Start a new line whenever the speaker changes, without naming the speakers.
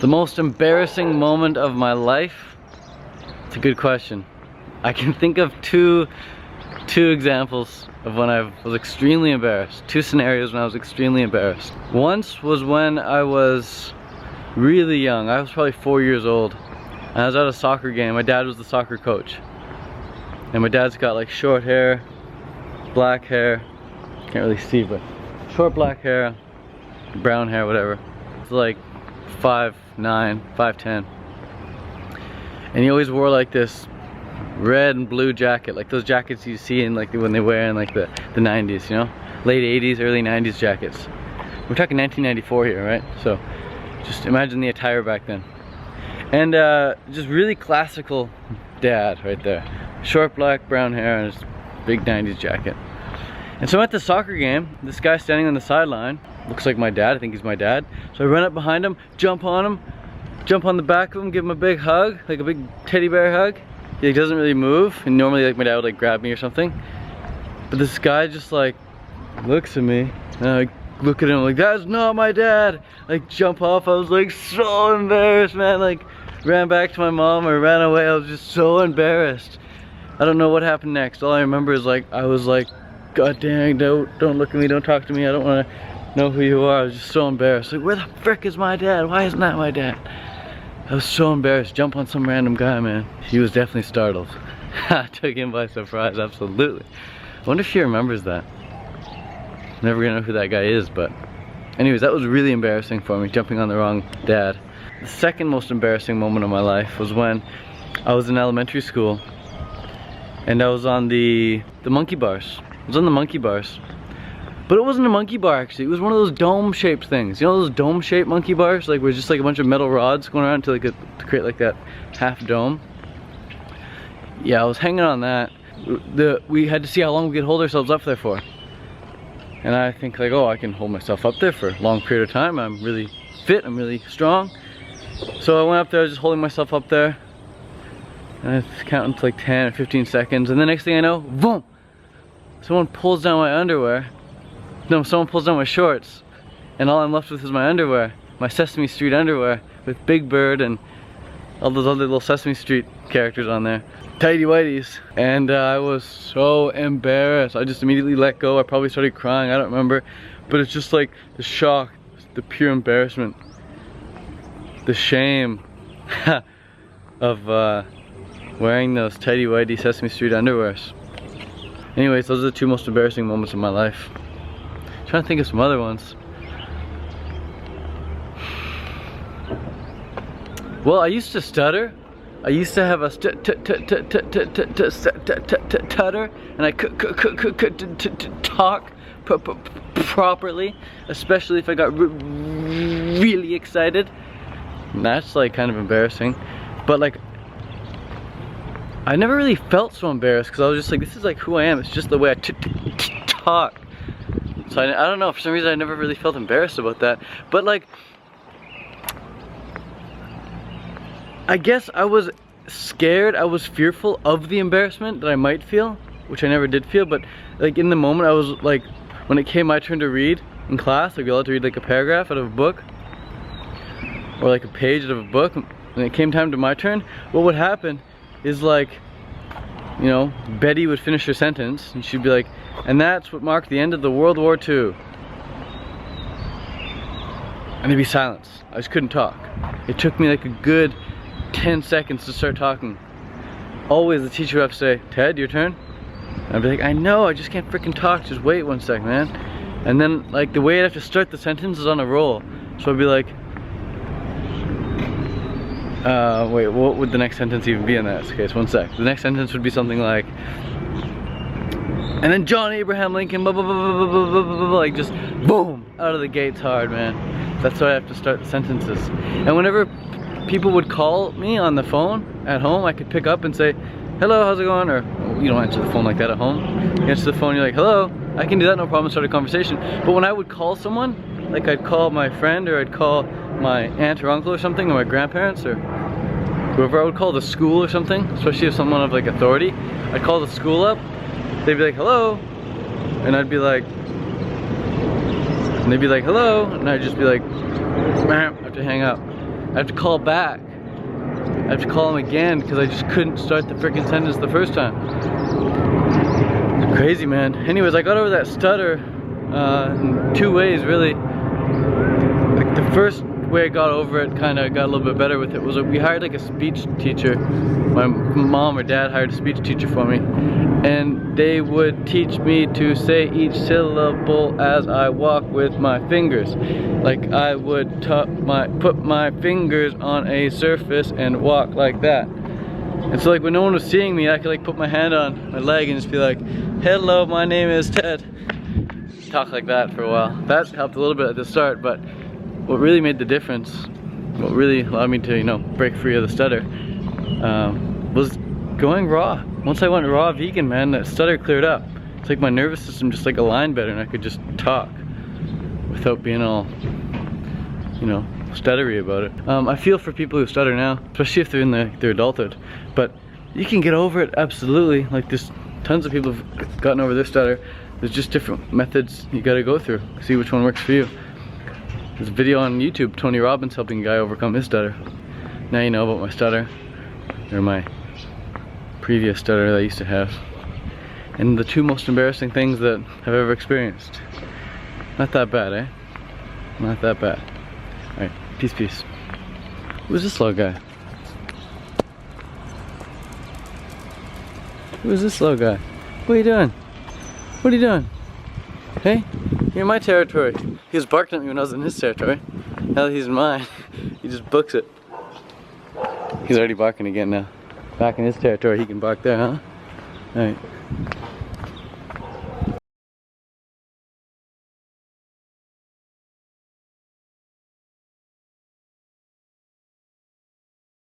The most embarrassing moment of my life? It's a good question. I can think of two examples of when I was extremely embarrassed. Two scenarios when I was extremely embarrassed. Once was when I was really young. I was probably 4 years old. And I was at a soccer game. My dad was the soccer coach. And my dad's got like short hair, black hair. Can't really see, but short black hair, brown hair, whatever. It's like 5'9", 5'10". And he always wore like this red and blue jacket, like those jackets you see in like when they wear in like the 90s, you know? Late 80s, early 90s jackets. We're talking 1994 here, right? So just imagine the attire back then. And just really classical dad right there. Short black, brown hair, and his big 90s jacket. And so I'm at the soccer game, this guy standing on the sideline, looks like my dad, I think he's my dad. So I run up behind him, jump on him, jump on the back of him, give him a big hug, like a big teddy bear hug. He like, doesn't really move, and normally like my dad would like grab me or something. But this guy just like looks at me, and I look at him like, that's not my dad. Like jump off, I was like so embarrassed, man. Like ran back to my mom or ran away, I was just so embarrassed. I don't know what happened next. All I remember is like, I was like, God dang, don't look at me, don't talk to me, I don't want to know who you are. I was just so embarrassed. Like, where the frick is my dad? Why isn't that my dad? I was so embarrassed. Jump on some random guy, man. He was definitely startled. I took him by surprise, absolutely. I wonder if she remembers that. Never gonna know who that guy is, but anyways, that was really embarrassing for me, jumping on the wrong dad. The second most embarrassing moment of my life was when I was in elementary school and I was on the monkey bars. I was on the monkey bars. But it wasn't a monkey bar actually, it was one of those dome-shaped things. You know those dome-shaped monkey bars? Like where it's just like a bunch of metal rods going around to create like that half dome. Yeah, I was hanging on that. We had to see how long we could hold ourselves up there for. And I think like, oh, I can hold myself up there for a long period of time. I'm really fit, I'm really strong. So I went up there, I was just holding myself up there. And I was counting to like 10 or 15 seconds. And the next thing I know, boom! Someone pulls down my underwear. No, someone pulls down my shorts. And all I'm left with is my underwear. My Sesame Street underwear with Big Bird and all those other little Sesame Street characters on there. Tighty whities. And I was so embarrassed. I just immediately let go. I probably started crying, I don't remember. But it's just like the shock, the pure embarrassment, the shame of wearing those tighty whitey Sesame Street underwears. Anyways, those are the two most embarrassing moments of my life. I'm trying to think of some other ones. Well, I used to stutter. I used to have a stutter, and I could talk properly, especially if I got really excited. And that's like kind of embarrassing, but like I never really felt so embarrassed because I was just like, this is like who I am. It's just the way I talk. So I don't know, for some reason I never really felt embarrassed about that. But like, I guess I was scared, I was fearful of the embarrassment that I might feel, which I never did feel. But like in the moment I was like, when it came my turn to read in class, like we allowed to read like a paragraph out of a book or like a page out of a book, when it came time to my turn, what would happen is like, you know, Betty would finish her sentence and she'd be like, and that's what marked the end of the World War II. And there'd be silence. I just couldn't talk. It took me like a good 10 seconds to start talking. Always the teacher would have to say, Ted, your turn? And I'd be like, I know, I just can't freaking talk, just wait one sec, man. And then like the way I'd have to start the sentence is on a roll. So I'd be like, wait, what would the next sentence even be in that case? One sec. The next sentence would be something like, and then John Abraham Lincoln, blah, blah, blah, blah, blah, blah, blah, blah, like just boom, out of the gates hard, man. That's how I have to start the sentences. And whenever people would call me on the phone at home, I could pick up and say, hello, how's it going? Or, you don't answer the phone like that at home. You answer the phone, you're like, hello, I can do that, no problem, start a conversation. But when I would call someone, like I'd call my friend or I'd call my aunt or uncle or something, or my grandparents or whoever, I would call the school or something, especially if someone of like authority, I'd call the school up, they'd be like, hello, and I'd be like, and they'd be like, hello, and I'd just be like, I have to hang up. I have to call back. I have to call him again because I just couldn't start the freaking sentence the first time. It's crazy, man. Anyways, I got over that stutter in 2 ways, really. Like the first way I got over it, kind of got a little bit better with it, was we hired like a speech teacher. My mom or dad hired a speech teacher for me, and they would teach me to say each syllable as I walk with my fingers. Like I would put my fingers on a surface and walk like that. And so like when no one was seeing me, I could like put my hand on my leg and just be like, "Hello, my name is Ted." Talk like that for a while. That helped a little bit at the start, but what really made the difference, what really allowed me to, you know, break free of the stutter, was going raw. Once I went raw vegan, man, that stutter cleared up. It's like my nervous system just like aligned better, and I could just talk without being all, you know, stuttery about it. I feel for people who stutter now, especially if they're in their adulthood, but you can get over it, absolutely. Like there's tons of people who've gotten over their stutter. There's just different methods you gotta go through, see which one works for you. There's a video on YouTube, Tony Robbins helping a guy overcome his stutter. Now you know about my stutter, or my previous stutter that I used to have, and the 2 most embarrassing things that I've ever experienced. Not that bad, eh? Not that bad. Alright, peace, peace. Who's this slow guy? Who's this slow guy? What are you doing? What are you doing? Hey, you're in my territory. He was barking at me when I was in his territory. Now that he's in mine, he just books it. He's already barking again now. Back in his territory, he can bark there, huh? Alright.